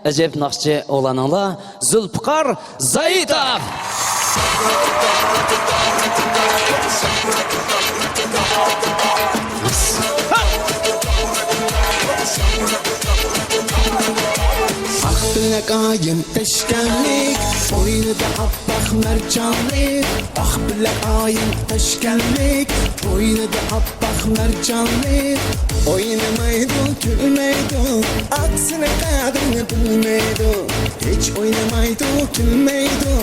Acayip nakçı olan ola Zulfikar Zayitov. Bilekayım teşkenlik, boynida appak mercanlik. Ah bilekayım teşkenlik, boynida appak mercanlik. Oynamaydı, gülmeydi, aksine kadrini bilmeydi. Hiç oynamaydı, gülmeydi,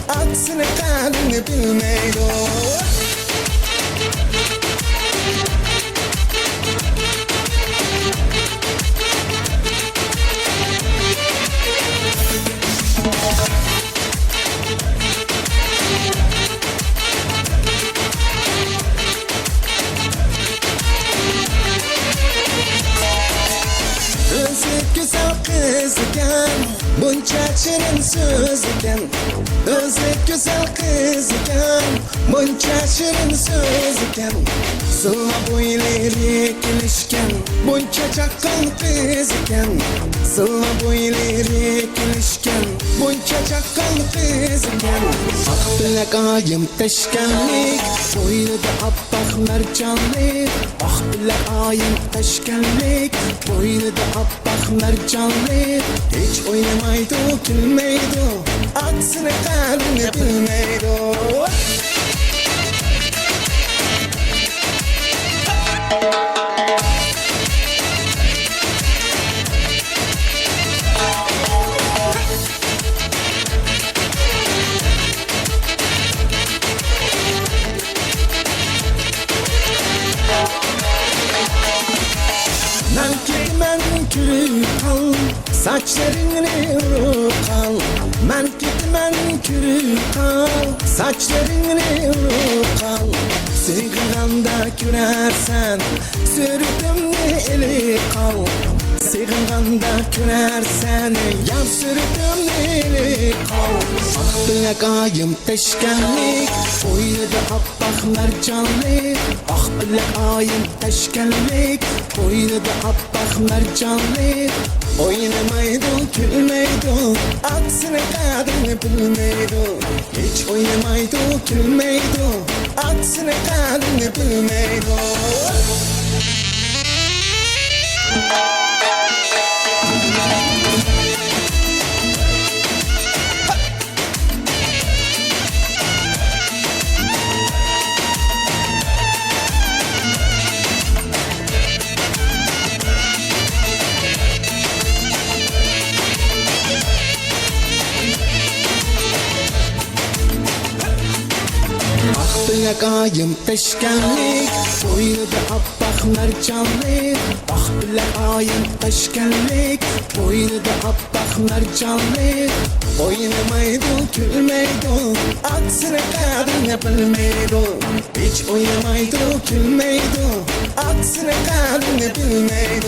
aksine kadrini bilmeydi. Güzel kız iken, bunca şirin söz iken. Özü güzel kız iken, bunca şirin söz iken. Sıla boyları kilişken, bunca çakal kız iken. Sıla boyları kilişken, bunca çakal kız iken. Ah bilekayım teşkenlik, boynida appak mercanlik. Ah bilekayım teşkenlik, boynida appak mercanlik. Hiç oynamaydı, gülmeydi, aksine kadrini bilmeydi. Men kürük al, saçlarını vuruk al. Men kürük al, saçlarını vuruk al. Sığınanda kürersen, sürdüm ne eli kal. Sığınanda kürersen, yan sürdüm ne eli kal. Ah bilekayım teşkenlik, boynida appak mercanlik. Ah bilekayım teşkenlik, boynida appak mercanlik. Oynamaydı, gülmeydi, aksine kadrini bilmeydi. Hiç oynamaydı, gülmeydi, aksine kadrini bilmeydi. Bilekayım teşkenlik, boynida appak mercanlik. Ah bilekayım teşkenlik, boynida appak mercanlik. Oynamaydı, gülmeydi, aksine kadrini bilmeydi. Hiç oynamaydı, gülmeydi, aksine kadrini bilmeydi.